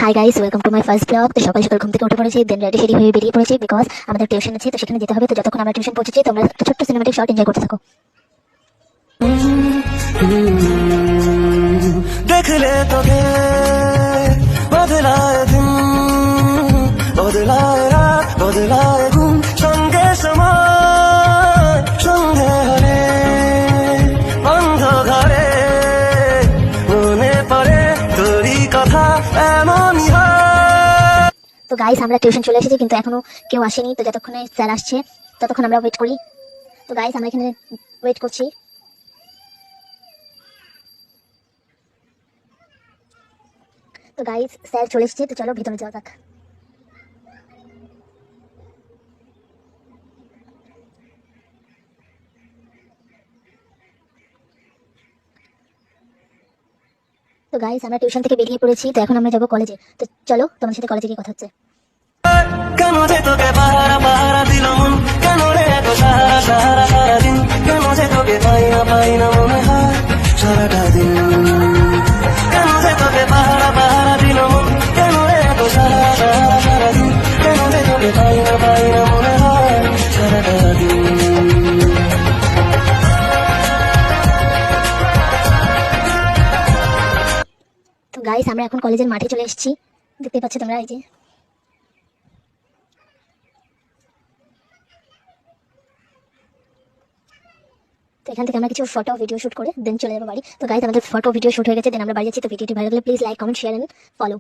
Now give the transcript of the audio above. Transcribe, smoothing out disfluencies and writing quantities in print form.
Hi guys, welcome to my first blog. তো সকাল সকাল ঘুম থেকে উঠে পড়েছি, দেন রেডি শেডি হয়ে বেরিয়ে পড়েছি বিকজ আমাদের টিউশন আছে, তো সেখানে যেতে হবে। তো যতক্ষণ আমরা টিউশন পৌঁছেছি তোমরা একটা ছোট্ট সিনেমাটিক শর্ট এনজয় করতে থাকো। देख ले तो के बदलाए दिन बदलाए रात बदलाए घुम संगे समय संगे हरे बंध घरे মনে পড়ে তোরই কথা এমনই হয়। তো গাইস, আমরা টিউশন চলে এসেছি কিন্তু এখনো কেউ আসেনি। তো যতক্ষণে স্যার আসছে ততক্ষণ আমরা ওয়েট করি। তো গাইস, আমরা এখানে ওয়েট করছি। তো গাইস, স্যার চলে এসেছে, তো চলো ভিতরে যাওয়া যাক। তো গাইস, আমরা টিউশন থেকে বেরিয়ে পড়েছি, তো এখন আমরা যাবো কলেজে। তো চলো তোমার সাথে কলেজে গিয়ে কথা হচ্ছে। কেন যে তোকে পাহারা পাহারা দিল মন, কেন রে এত সাহারা সাহারা সারাদিন, কেন যে তোকে পাই না মনে হয় সারাটা দিন, কেন যে তোকে পাহারা পাহারা দিল মন, কেন রে এত সাহারা সাহারা সারাদিন, কেন যে তোকে পাই না মনে হয় সারাটা দিন। তো গাইস, আমরা এখন কলেজের মাঠে চলে এসেছি, দেখতে পাচ্ছ তোমরা, এই যে। তো এখান থেকে আমরা কিছু ফটো ভিডিও শুট করে দেন চলে যাবো বাড়ি। তো গাইস, আমাদের ফটো ভিডিও শুট হয়ে গেছে, দেন আমরা বাড়ি যাচ্ছি। তো ভিডিওটি ভালো লাগলে please like, comment, share and follow.